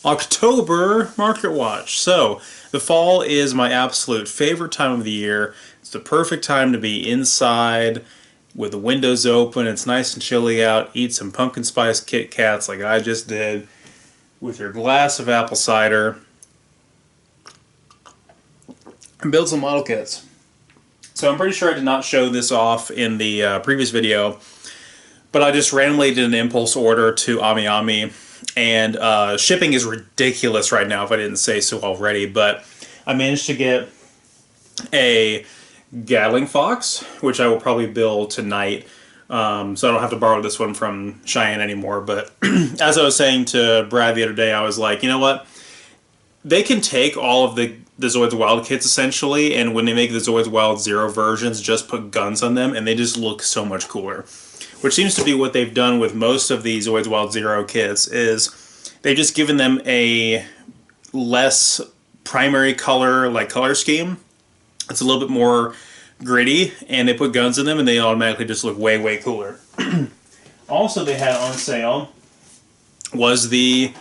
October Market Watch. So, the fall is my absolute favorite time of the year. It's the perfect time to be inside with the windows open. It's nice and chilly out. Eat some pumpkin spice Kit Kats like I just did with your glass of apple cider and build some model kits. So, I'm pretty sure I did not show this off in the previous video, but I just randomly did an impulse order to AmiAmi. And shipping is ridiculous right now if I didn't say so already, but I managed to get a Gatling Fox, which I will probably build tonight, so I don't have to borrow this one from Cheyenne anymore. But as I was saying to Brad the other day, I was like, you know what? They can take all of the Zoids Wild kits essentially, and when they make the Zoids Wild Zero versions, just put guns on them, and they just look so much cooler. Which seems to be what they've done with most of the Zoids Wild Zero kits, is they've just given them a less primary color, like color scheme. It's a little bit more gritty, and they put guns in them, and they automatically just look way, way cooler. Also, they had on sale was the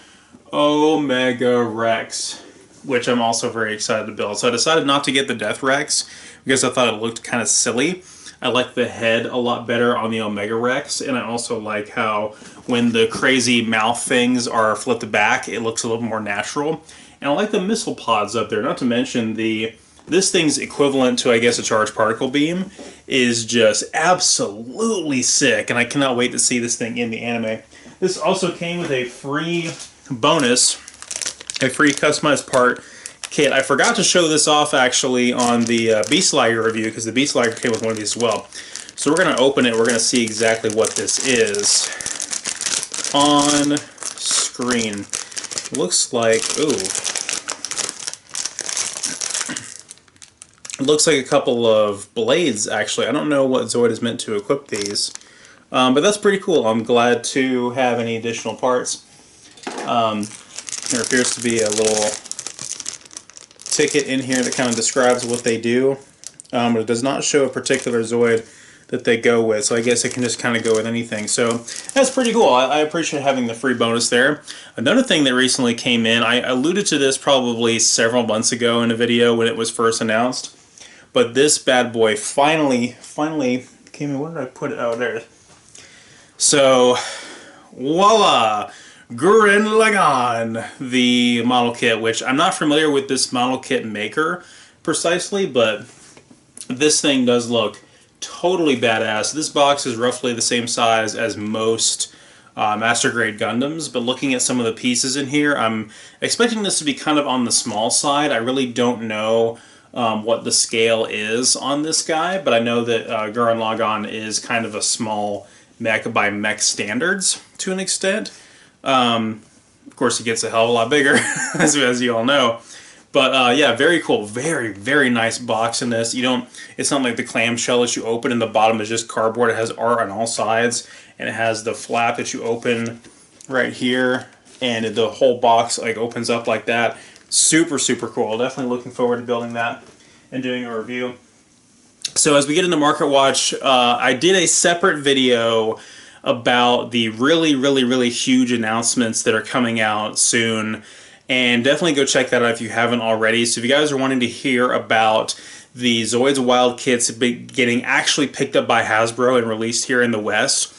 Omega Rex, which I'm also very excited to build. So I decided not to get the Death Rex because I thought it looked kind of silly. I like the head a lot better on the Omega Rex, and I also like how when the crazy mouth things are flipped back, it looks a little more natural. And I like the missile pods up there, not to mention this thing's equivalent to, I guess, a charged particle beam is just absolutely sick, and I cannot wait to see this thing in the anime. This also came with a free bonus, a free customized part kit. I forgot to show this off actually on the Beast Liger review, because the Beast Liger came with one of these as well. So we're going to open it. We're going to see exactly what this is on screen. It looks like, ooh. It looks like a couple of blades, actually. I don't know what Zoid is meant to equip these, but that's pretty cool. I'm glad to have any additional parts. There appears to be a little ticket in here that kind of describes what they do, but it does not show a particular Zoid that they go with, so I guess it can just kind of go with anything. So that's pretty cool. I appreciate having the free bonus there. Another thing that recently came in, I alluded to this probably several months ago in a video when it was first announced, but this bad boy finally came in. Where did I put it? Oh, there. So, voila! Gurren Lagann, the model kit, which I'm not familiar with this model kit maker precisely, but this thing does look totally badass. This box is roughly the same size as most Master Grade Gundams, but looking at some of the pieces in here, I'm expecting this to be kind of on the small side. I really don't know what the scale is on this guy, but I know that Gurren Lagann is kind of a small mech by mech standards to an extent. Of course, it gets a hell of a lot bigger, as you all know. But yeah, very cool, very, very nice box in this. It's not like the clamshell that you open and the bottom is just cardboard. It has art on all sides, and it has the flap that you open right here, and the whole box like opens up like that. Super, super cool. Definitely looking forward to building that and doing a review. So as we get into Market Watch, I did a separate video about the really, really, really huge announcements that are coming out soon, and definitely go check that out if you haven't already. So if you guys are wanting to hear about the Zoids Wild kits getting actually picked up by Hasbro and released here in the West,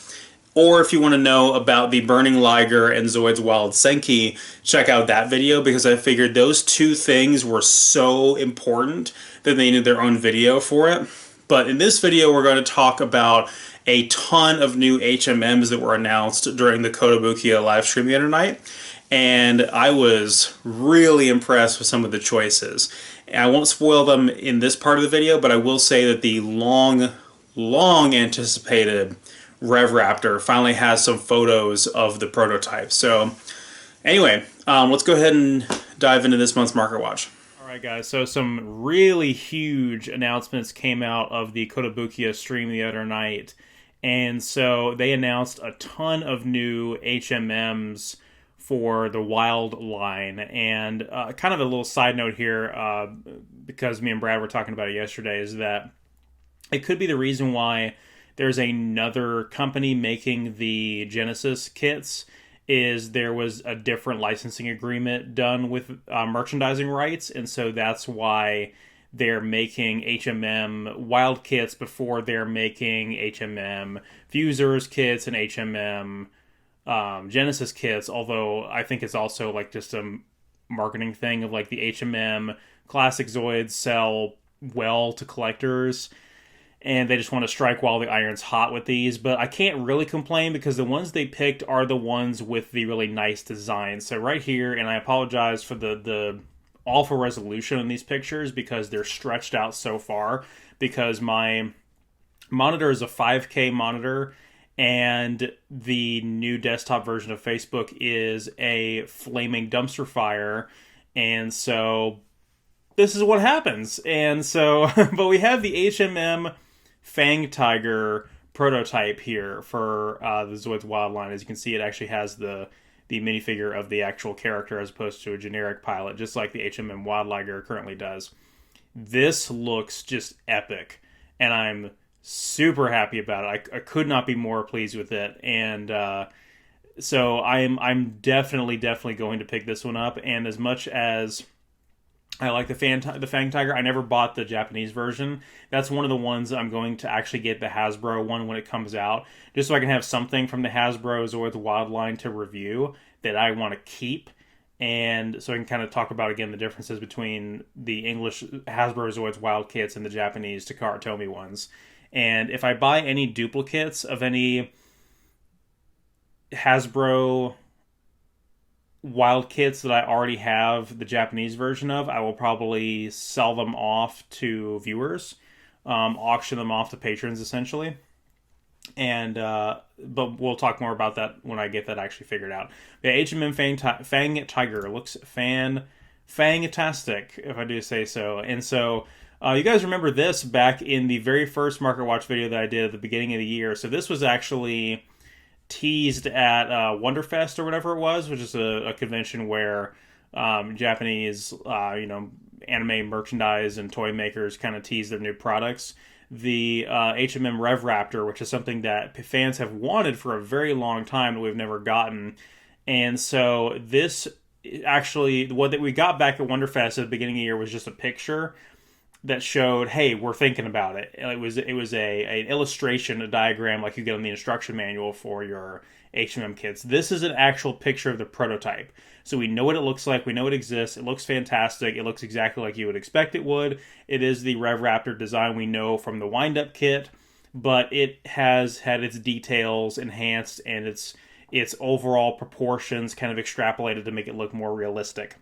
or if you want to know about the Burning Liger and Zoids Wild Senki, check out that video, because I figured those two things were so important that they needed their own video for it. But in this video, we're going to talk about a ton of new HMMs that were announced during the Kotobukiya live stream the other night, and I was really impressed with some of the choices. And I won't spoil them in this part of the video, but I will say that the long anticipated Rev Raptor finally has some photos of the prototype. So anyway, let's go ahead and dive into this month's Market Watch. Alright guys, so some really huge announcements came out of the Kotobukiya stream the other night. And so they announced a ton of new HMMs for the Wild line. And kind of a little side note here, because me and Brad were talking about it yesterday, is that it could be the reason why there's another company making the Genesis kits, is there was a different licensing agreement done with merchandising rights, and so that's why they're making HMM Wild kits before they're making HMM Fusers kits and HMM Genesis kits, although I think it's also like just a marketing thing of like the HMM classic Zoids sell well to collectors, and they just want to strike while the iron's hot with these. But I can't really complain because the ones they picked are the ones with the really nice design. So right here, and I apologize for the awful resolution in these pictures because they're stretched out so far, because my monitor is a 5K monitor and the new desktop version of Facebook is a flaming dumpster fire, and so this is what happens. And so, but we have the HMM Fang Tiger prototype here for the Zoids Wildline. As you can see, it actually has the minifigure of the actual character as opposed to a generic pilot, just like the HMM Wild Liger currently does. This looks just epic, and I'm super happy about it. I could not be more pleased with it, and so I'm definitely going to pick this one up. And as much as I like the Fang Tiger, I never bought the Japanese version. That's one of the ones I'm going to actually get, the Hasbro one, when it comes out, just so I can have something from the Hasbro Zoids Wildline to review that I want to keep. And so I can kind of talk about, again, the differences between the English Hasbro Zoids Wild kits and the Japanese Takara Tomy ones. And if I buy any duplicates of any Hasbro Wild kits that I already have the Japanese version of, I will probably sell them off to viewers, auction them off to patrons, essentially. And but we'll talk more about that when I get that actually figured out. The HMM Fang Tiger looks fantastic, if I do say so. And so you guys remember this back in the very first Market Watch video that I did at the beginning of the year. So this was actually teased at Wonderfest or whatever it was, which is a convention where Japanese anime merchandise and toy makers kind of tease their new products. The HMM Rev Raptor, which is something that fans have wanted for a very long time that we've never gotten. And so this actually, what we got back at Wonderfest at the beginning of the year was just a picture that showed, hey, we're thinking about it. It was an illustration, a diagram like you get on the instruction manual for your HMM kits. This is an actual picture of the prototype. So we know what it looks like. We know it exists. It looks fantastic. It looks exactly like you would expect it would. It is the Rev Raptor design we know from the wind-up kit, but it has had its details enhanced and its overall proportions kind of extrapolated to make it look more realistic.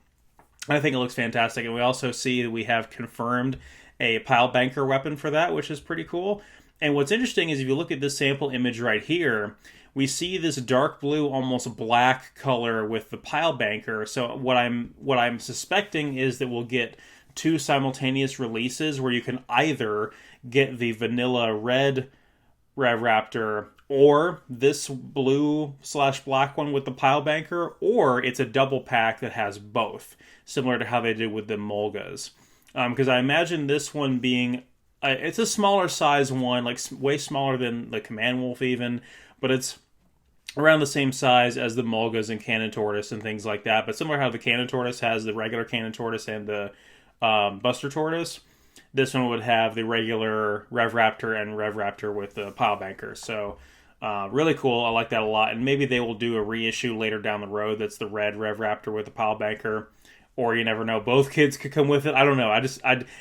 I think it looks fantastic, and we also see that we have confirmed a pile banker weapon for that, which is pretty cool. And what's interesting is if you look at this sample image right here, we see this dark blue, almost black color with the pile banker. So what I'm suspecting is that we'll get two simultaneous releases where you can either get the vanilla red Rev Raptor or this blue/black one with the pile banker, or it's a double pack that has both, similar to how they did with the Molgas. Because I imagine this one being, it's a smaller size one, like way smaller than the Command Wolf even, but it's around the same size as the Molgas and Cannon Tortoise and things like that. But similar to how the Cannon Tortoise has the regular Cannon Tortoise and the Buster Tortoise, this one would have the regular Rev Raptor and Rev Raptor with the pile banker. So really cool. I like that a lot. And maybe they will do a reissue later down the road that's the red Rev Raptor with the pile banker. Or you never know, both kids could come with it. I don't know.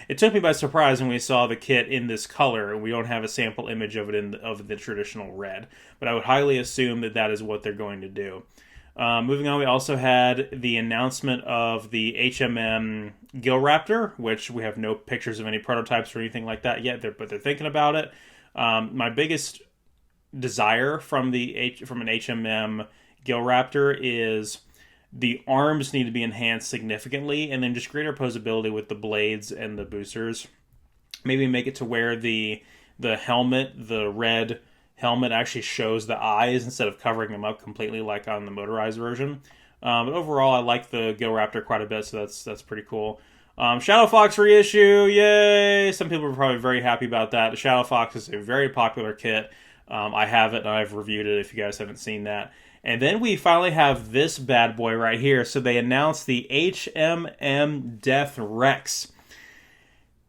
It took me by surprise when we saw the kit in this color, and we don't have a sample image of it of the traditional red. But I would highly assume that is what they're going to do. Moving on, we also had the announcement of the HMM Gill Raptor, which we have no pictures of any prototypes or anything like that yet, but they're thinking about it. My biggest desire from an HMM Gill Raptor is the arms need to be enhanced significantly, and then just greater posability with the blades and the boosters. Maybe make it to where the helmet, the red helmet, actually shows the eyes instead of covering them up completely like on the motorized version. But overall, I like the Gill Raptor quite a bit, so that's pretty cool. Shadow Fox reissue, yay! Some people are probably very happy about that. The Shadow Fox is a very popular kit. I have it, and I've reviewed it if you guys haven't seen that. And then we finally have this bad boy right here. So they announced the HMM Death Rex.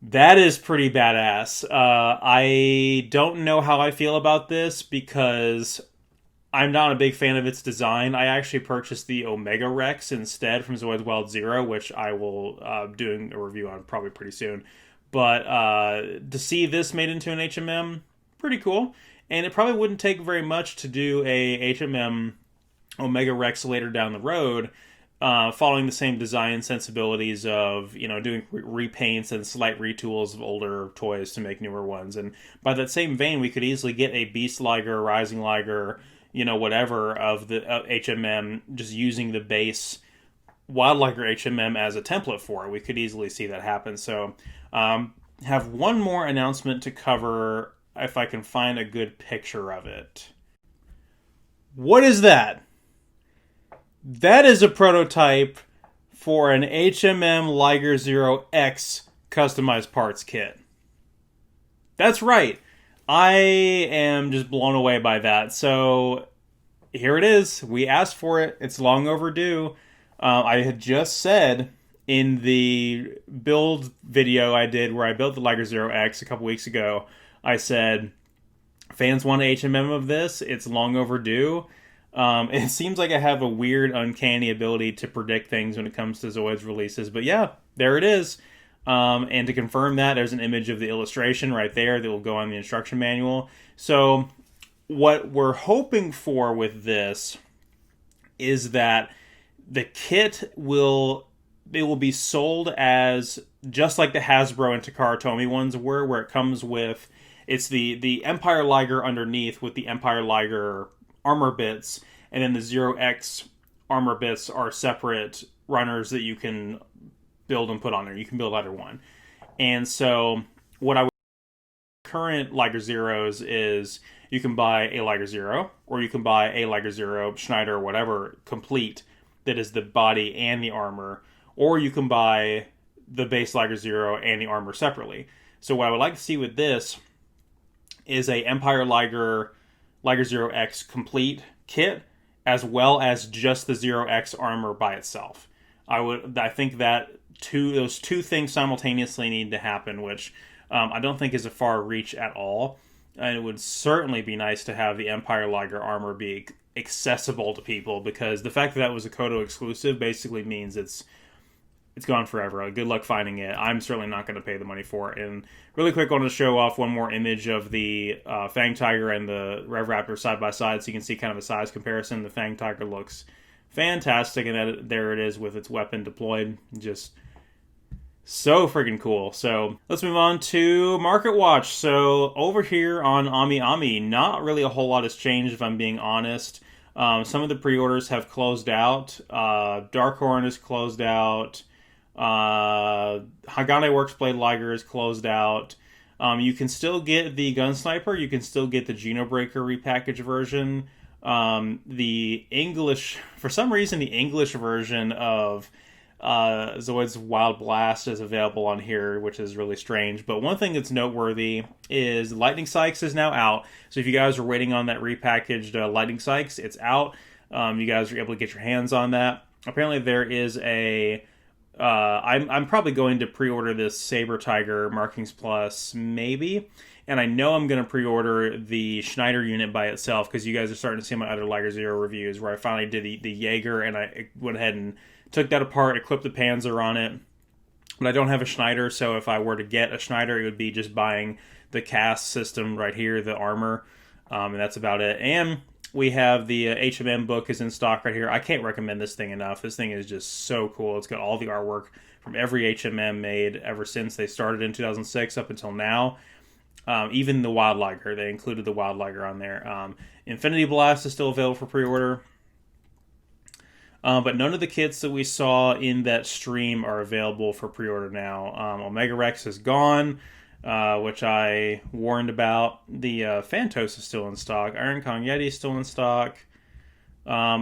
That is pretty badass. I don't know how I feel about this because I'm not a big fan of its design. I actually purchased the Omega Rex instead from Zoids Wild Zero, which I will do a review on probably pretty soon. But to see this made into an HMM, pretty cool. And it probably wouldn't take very much to do a HMM Omega Rex later down the road, following the same design sensibilities of, doing repaints and slight retools of older toys to make newer ones. And by that same vein, we could easily get a Beast Liger, Rising Liger, whatever of the HMM, just using the base Wild Liger HMM as a template for it. We could easily see that happen. So, have one more announcement to cover if I can find a good picture of it. What is that? That is a prototype for an HMM Liger Zero X customized parts kit. That's right. I am just blown away by that. So here it is. We asked for it. It's long overdue. I had just said in the build video I did where I built the Liger Zero X a couple weeks ago, I said, fans want an HMM of this. It's long overdue. It seems like I have a weird, uncanny ability to predict things when it comes to Zoids releases. But yeah, there it is. And to confirm that, there's an image of the illustration right there that will go on the instruction manual. So what we're hoping for with this is that the kit will be sold as just like the Hasbro and Takara Tomy ones were, where it comes with, it's the Empire Liger underneath with the Empire Liger armor bits, and then the Zero X armor bits are separate runners that you can build and put on there. You can build either one. And so what I would current Liger Zeros is you can buy a Liger Zero, or you can buy a Liger Zero Schneider or whatever complete that is the body and the armor, or you can buy the base Liger Zero and the armor separately. So what I would like to see with this is a Empire Liger Zero X complete kit, as well as just the Zero X armor by itself. I think that those two things simultaneously need to happen, which I don't think is a far reach at all. And it would certainly be nice to have the Empire Liger armor be accessible to people, because the fact that that was a Kodo exclusive basically means it's gone forever. Good luck finding it. I'm certainly not going to pay the money for it. And really quick, I want to show off one more image of the Fang Tiger and the Rev Raptor side by side, so you can see kind of a size comparison. The Fang Tiger looks fantastic, and there it is with its weapon deployed. Just so freaking cool. So let's move on to Market Watch. So over here on Ami Ami, not really a whole lot has changed, if I'm being honest. Some of the pre-orders have closed out. Darkhorn is closed out. Hagane Works Blade Liger is closed out. You can still get the Gun Sniper. You can still get the Genobreaker repackaged version. The English, for some reason, the English version of Zoids Wild Blast is available on here, which is really strange. But one thing that's noteworthy is Lightning Sykes is now out. So if you guys are waiting on that repackaged Lightning Sykes, it's out. You guys are able to get your hands on that. Apparently there is a... I'm probably going to pre-order this Saber Tiger Markings Plus, maybe. And I know I'm going to pre-order the Schneider unit by itself, because you guys are starting to see my other Liger Zero reviews where I finally did the Jaeger, and I went ahead and took that apart, equipped the Panzer on it. But I don't have a Schneider, so if I were to get a Schneider, it would be just buying the cast system right here, the armor, and that's about it. And we have the HMM book is in stock right here. I can't recommend this thing enough. This thing is just so cool. It's got all the artwork from every HMM made ever since they started in 2006 up until now. Even the Wild Liger. They included the Wild Liger on there. Infinity Blast is still available for pre-order. But none of the kits that we saw in that stream are available for pre-order now. Omega Rex is gone, which I warned about. The Phantoth is still in stock. Iron Kong Yeti is still in stock.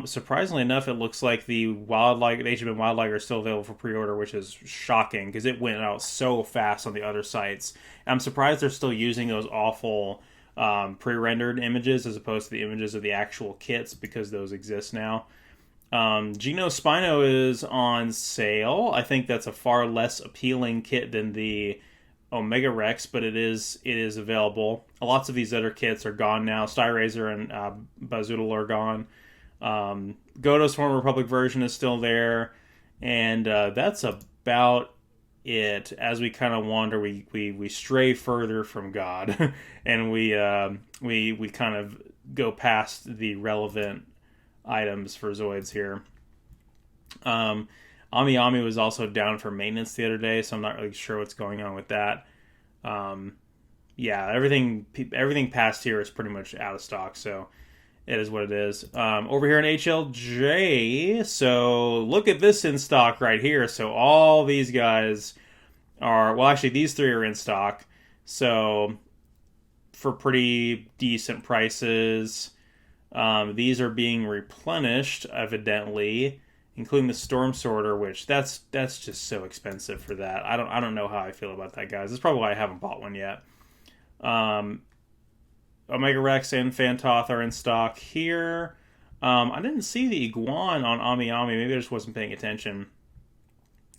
Surprisingly enough, it looks like the Wild Liger, the HMM Wild Liger is still available for pre-order, which is shocking because it went out so fast on the other sites. I'm surprised they're still using those awful pre-rendered images as opposed to the images of the actual kits, because those exist now. Geno Spino is on sale. I think that's a far less appealing kit than the Omega Rex, but it is available. Lots of these other kits are gone now. Styrazer and Bazoodle are gone. Godo's Former Republic version is still there, and that's about it. As we kind of wander, we stray further from God, and we kind of go past the relevant items for Zoids here. Ami Ami was also down for maintenance the other day, so I'm not really sure what's going on with that. Yeah, everything past here is pretty much out of stock, so it is what it is. Over here in HLJ, so look at this in stock right here. So all these guys are, well, actually these three are in stock, so for pretty decent prices. These are being replenished, evidently, including the Storm Sorter, which that's just so expensive for that. I don't know how I feel about that, guys. That's probably why I haven't bought one yet. Omega Rex and Phantoth are in stock here. I didn't see the Iguan on Ami Ami. Maybe I just wasn't paying attention.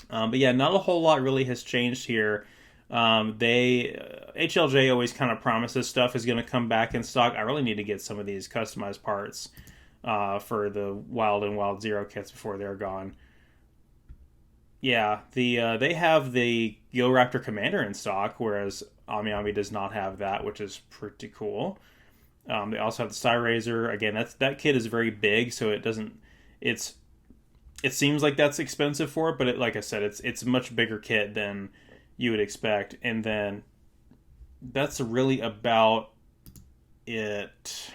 But yeah, not a whole lot really has changed here. HLJ always kind of promises stuff is going to come back in stock. I really need to get some of these customized parts for the Wild and Wild Zero kits before they're gone. Yeah, they have the Gill Raptor Commander in stock, whereas Ami Ami does not have that, which is pretty cool. They also have the Styrazer. Again, that kit is very big, so it seems like that's expensive for it, but like I said, it's a much bigger kit than you would expect. And then that's really about it.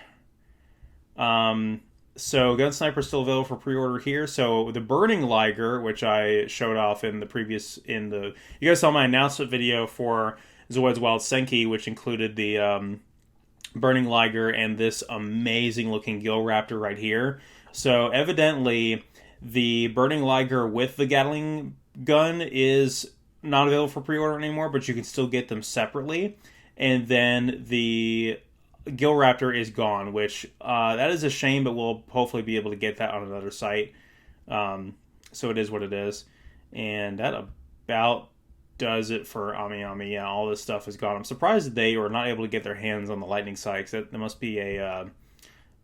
So Gun Sniper is still available for pre-order here. So the Burning Liger, which I showed off in you guys saw my announcement video for Zoids Wild Senki, which included the Burning Liger and this amazing looking Gill Raptor right here. So evidently the Burning Liger with the Gatling gun is not available for pre-order anymore, but you can still get them separately. And then the Gill Raptor is gone, which that is a shame, but we'll hopefully be able to get that on another site. So it is what it is. And that about does it for Ami Ami. Yeah, all this stuff is gone. I'm surprised that they were not able to get their hands on the lightning sights. There must be a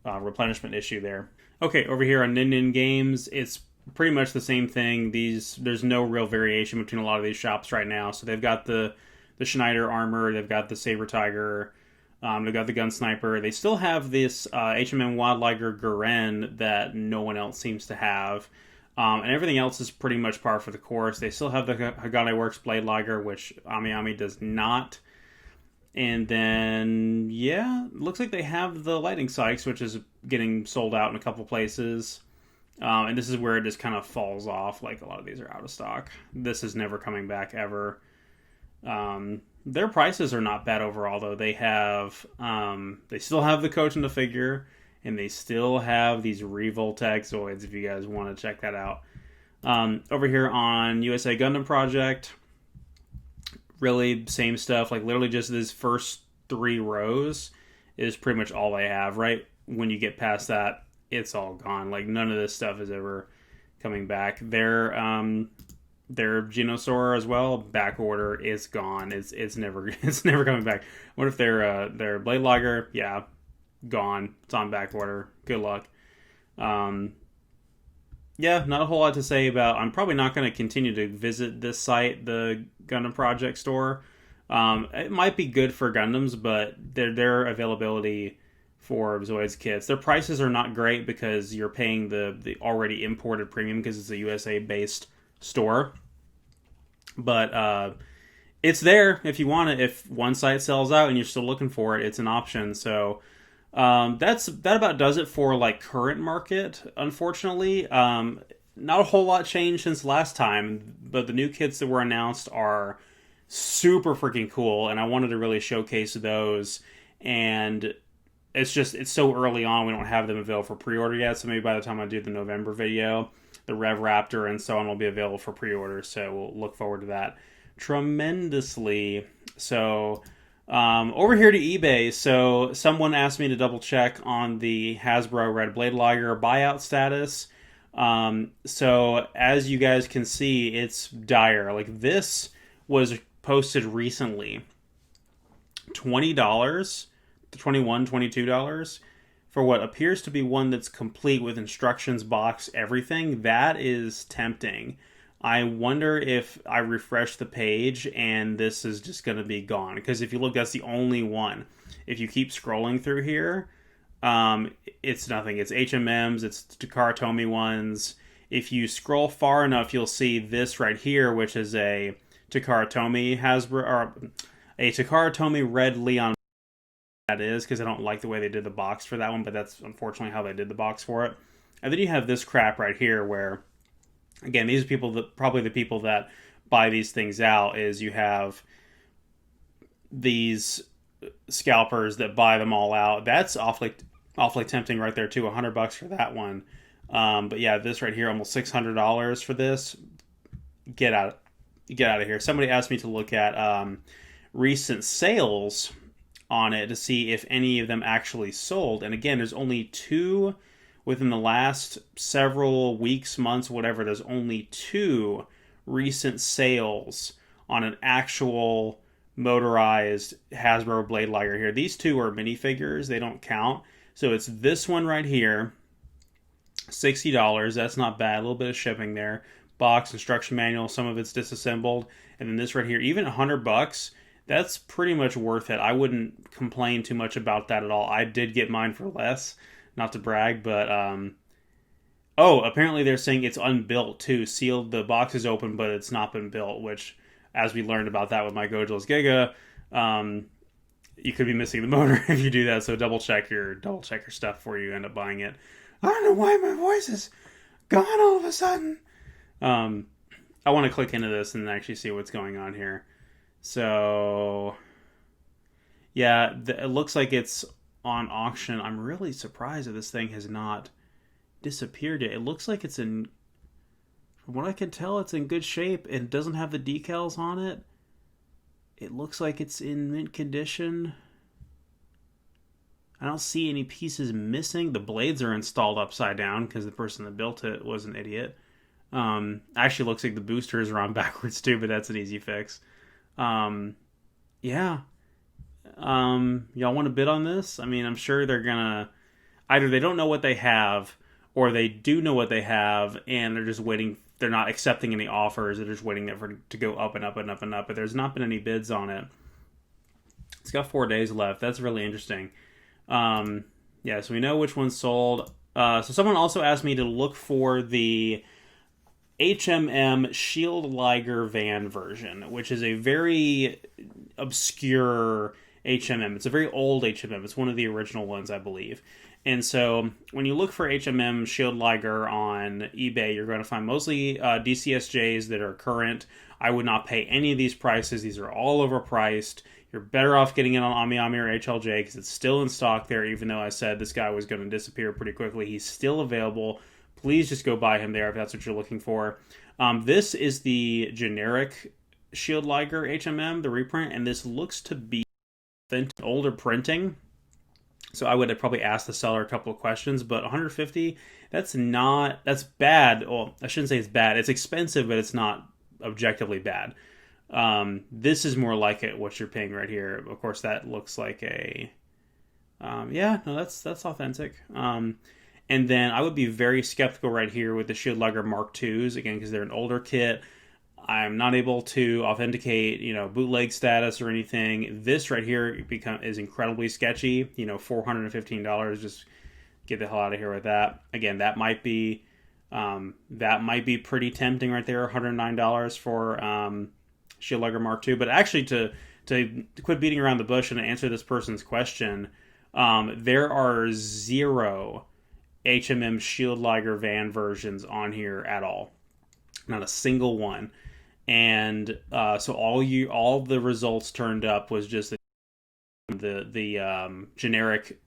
replenishment issue there. Okay, over here on Nin Nin Games, it's pretty much the same thing. There's no real variation between a lot of these shops right now. So they've got the Schneider armor, they've got the Saber Tiger, they've got the Gun Sniper. They still have this HMM Wild Liger Garen that no one else seems to have. And everything else is pretty much par for the course. They still have the Hagane Works Blade Liger, which Ami Ami does not. And then, yeah, looks like they have the Lightning Sykes, which is getting sold out in a couple places. And this is where it just kind of falls off. Like, a lot of these are out of stock. This is never coming back ever. Their prices are not bad overall, though. They still have the coach and the figure, and they still have these Revoltech Zoids, if you guys want to check that out. Over here on USA Gundam Project, really same stuff. Like, literally just these first 3 rows is pretty much all they have, right? When you get past that, it's all gone. Like, none of this stuff is ever coming back. Their Geno Saurer as well, back order is gone. It's never coming back. What if their Blade Liger? Yeah, gone. It's on back order. Good luck. Yeah, not a whole lot to say about. I'm probably not going to continue to visit this site, the Gundam Project store. It might be good for Gundams, but their availability for Zoids kits, their prices are not great because you're paying the already imported premium because it's a USA based store. But it's there if you want it. If one site sells out and you're still looking for it, it's an option. So that about does it for like current market. Unfortunately, not a whole lot changed since last time, but the new kits that were announced are super freaking cool, and I wanted to really showcase those. And it's so early on, we don't have them available for pre-order yet. So maybe by the time I do the November video, the Rev Raptor and so on will be available for pre-order. So we'll look forward to that tremendously. So Over here to eBay, so someone asked me to double check on the Hasbro Red Blade Liger buyout status. So as you guys can see, it's dire. Like, this was posted recently, $20 to $22 for what appears to be one that's complete with instructions, box, everything. That is tempting. I wonder if I refresh the page and this is just going to be gone. Because if you look, that's the only one. If you keep scrolling through here, it's nothing. It's HMMs, it's Takara Tomy ones. If you scroll far enough, you'll see this right here, which is a Takara Tomy Hasbro, or a Takara Tomy Red Leon. That is, because I don't like the way they did the box for that one, but that's unfortunately how they did the box for it. And then you have this crap right here where, again, these are people that probably the people that buy these things out. Is you have these scalpers that buy them all out. That's awfully tempting right there too. $100 for that one. But yeah, this right here, almost $600 for this. Get out of here. Somebody asked me to look at recent sales on it to see if any of them actually sold. And again, there's only two within the last several weeks, months, whatever. There's only two recent sales on an actual motorized Hasbro Blade Liger here. These two are minifigures. They don't count. So it's this one right here, $60. That's not bad. A little bit of shipping there. Box, instruction manual. Some of it's disassembled. And then this right here, even $100, that's pretty much worth it. I wouldn't complain too much about that at all. I did get mine for less, not to brag, but oh, apparently they're saying it's unbuilt too. Sealed, the box is open, but it's not been built, which, as we learned about that with my Gojo's Giga, you could be missing the motor if you do that. So double check your stuff before you end up buying it. I don't know why my voice is gone all of a sudden. I want to click into this and actually see what's going on here. So, yeah, it looks like it's on auction. I'm really surprised that this thing has not disappeared yet. It looks like it's in, from what I can tell, it's in good shape and doesn't have the decals on it. It looks like it's in mint condition. I don't see any pieces missing. The blades are installed upside down because the person that built it was an idiot. Actually looks like the boosters are on backwards too, but that's an easy fix. Yeah. Y'all want to bid on this? I mean, I'm sure they're gonna, either they don't know what they have, or they do know what they have, and they're just waiting. They're not accepting any offers. They're just waiting for it to go up and up and up and up. But there's not been any bids on it. It's got 4 days left. That's really interesting. Yeah, so we know which one sold. So someone also asked me to look for the HMM Shield Liger van version, which is a very obscure HMM. It's a very old HMM. It's one of the original ones, I believe. And so when you look for HMM Shield Liger on eBay, you're going to find mostly DCSJs that are current. I would not pay any of these prices. These are all overpriced. You're better off getting it on Ami Ami or HLJ because it's still in stock there, even though I said this guy was going to disappear pretty quickly. He's still available. Please just go buy him there if that's what you're looking for. This is the generic Shield Liger HMM, the reprint, and this looks to be older printing. So I would have probably asked the seller a couple of questions, but $150, that's bad. Well, I shouldn't say it's bad. It's expensive, but it's not objectively bad. This is more like it, what you're paying right here. Of course, that looks like a, yeah, no, that's authentic. And then I would be very skeptical right here with the Shield Liger Mark IIs, again, because they're an older kit. I'm not able to authenticate, bootleg status or anything. This right here is incredibly sketchy. $415. Just get the hell out of here with that. Again, that might be pretty tempting right there. $109 for Shield Liger Mark II. But actually, to quit beating around the bush and to answer this person's question, there are 0 HMM Shield Liger van versions on here at all. Not a single one. And so all the results turned up was just the generic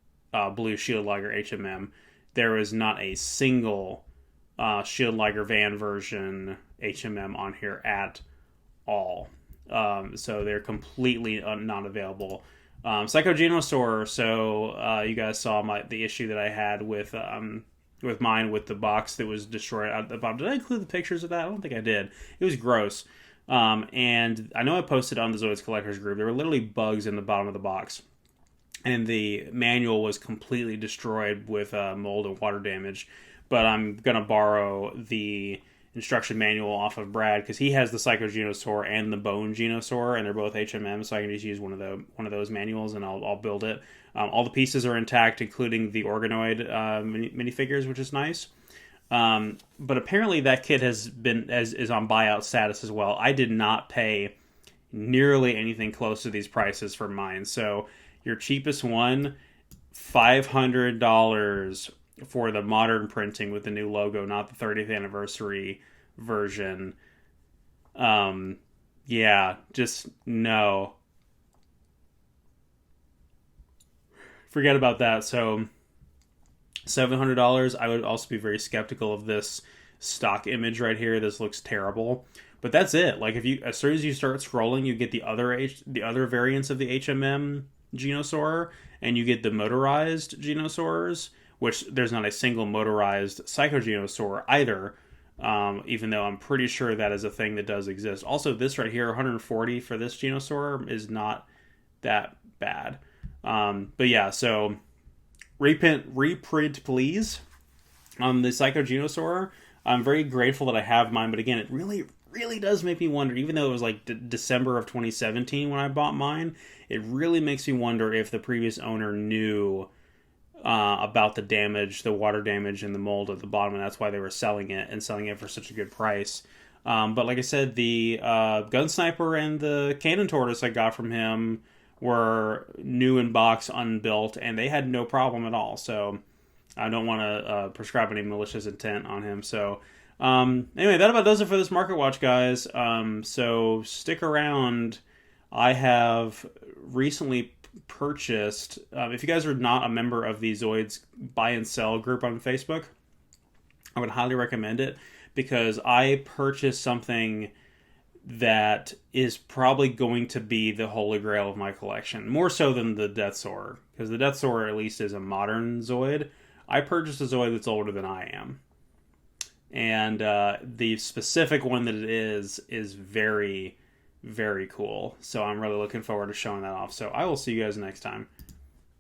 blue Shield Liger HMM. There was not a single Shield Liger van version HMM on here at all. So they're completely not available. Psycho Geno Saurer. So you guys saw the issue that I had with mine with the box that was destroyed at the bottom. Did I include the pictures of that? I don't think I did. It was gross. And I know I posted on the Zoids Collectors group. There were literally bugs in the bottom of the box. And the manual was completely destroyed with mold and water damage. But I'm going to borrow the instruction manual off of Brad because he has the Psycho Geno Saurer and the Bone Geno Saurer, and they're both HMM, so I can just use one of those manuals and I'll build it. All the pieces are intact, including the organoid minifigures, which is nice. But apparently that kit is on buyout status as well. I did not pay nearly anything close to these prices for mine. So your cheapest one, $500 for the modern printing with the new logo, not the 30th anniversary version. Yeah, just no. Forget about that. So $700. I would also be very skeptical of this stock image right here. This looks terrible. But that's it. Like, as soon as you start scrolling, you get the other variants of the HMM Geno Saurer, and you get the motorized Geno Saurers, which there's not a single motorized Psycho Geno Saurer either, even though I'm pretty sure that is a thing that does exist. Also, this right here, 140 for this Geno Saurer, is not that bad. But yeah, so reprint please on the Psycho Geno Saurer. I'm very grateful that I have mine, but again, it really does make me wonder, even though it was like December of 2017 when I bought mine, it really makes me wonder if the previous owner knew about the damage, the water damage and the mold at the bottom, and that's why they were selling it for such a good price. But like I said, the gun sniper and the cannon tortoise I got from him were new in box, unbuilt, and they had no problem at all. So I don't want to prescribe any malicious intent on him. So anyway, that about does it for this Market Watch, guys. So stick around. I have recently purchased, if you guys are not a member of the Zoids buy and sell group on Facebook, I would highly recommend it, because I purchased something that is probably going to be the holy grail of my collection, more so than the Death Saurer, because the Death Saurer at least is a modern Zoid. I purchased a Zoid that's older than I am, and the specific one that it is very, very cool. So I'm really looking forward to showing that off. So I will see you guys next time.